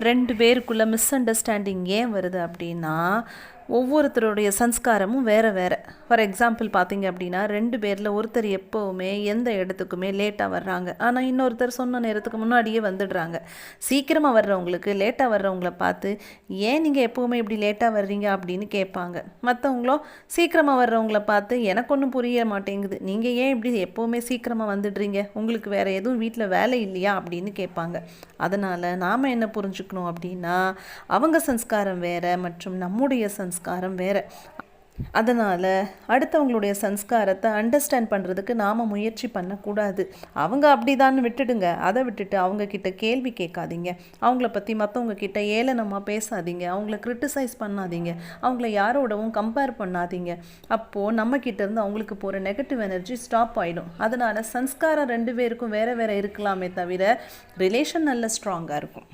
2 பேருக்குள்ள miss understanding ஏன் வருது அப்படின்னா, ஒவ்வொருத்தருடைய சன்ஸ்காரமும் வேறு வேறு. ஃபார் எக்ஸாம்பிள் பார்த்தீங்க அப்படின்னா, 2 பேரில் ஒருத்தர் எப்போவுமே எந்த இடத்துக்குமே லேட்டாக வர்றாங்க. ஆனால் இன்னொருத்தர் சொன்ன நேரத்துக்கு முன்னாடியே வந்துடுறாங்க. சீக்கிரமாக வர்றவங்களுக்கு லேட்டாக வர்றவங்கள பார்த்து, ஏன் நீங்கள் எப்போவுமே இப்படி லேட்டாக வர்றீங்க அப்படின்னு கேட்பாங்க. மற்றவங்களோ சீக்கிரமாக வர்றவங்கள பார்த்து, எனக்கு ஒன்றும் புரிய மாட்டேங்குது, நீங்கள் ஏன் இப்படி எப்போவுமே சீக்கிரமாக வந்துடுறீங்க, உங்களுக்கு வேறு எதுவும் வீட்டில் வேலை இல்லையா அப்படின்னு கேட்பாங்க. அதனால் நாம் என்ன புரிஞ்சுக்கணும் அப்படின்னா, அவங்க சன்ஸ்காரம் வேறு மற்றும் நம்முடைய சன்ஸ்காரம் வேறு. அதனால் அடுத்தவங்களுடைய சன்ஸ்காரத்தை அண்டர்ஸ்டாண்ட் பண்ணுறதுக்கு நாம் முயற்சி பண்ணக்கூடாது. அவங்க அப்படிதான்னு விட்டுடுங்க. அதை விட்டுட்டு அவங்கக்கிட்ட கேள்வி கேட்காதீங்க. அவங்கள பற்றி மற்றவங்க கிட்ட ஏளனமாக பேசாதீங்க. அவங்கள கிரிட்டிசைஸ் பண்ணாதீங்க. அவங்கள யாரோடவும் கம்பேர் பண்ணாதீங்க. அப்போது நம்மக்கிட்டேருந்து அவங்களுக்கு போகிற நெகட்டிவ் எனர்ஜி ஸ்டாப் ஆகிடும். அதனால் சன்ஸ்காரம் 2 பேருக்கும் வேறு வேறு இருக்கலாமே தவிர ரிலேஷன் நல்ல ஸ்ட்ராங்காக இருக்கும்.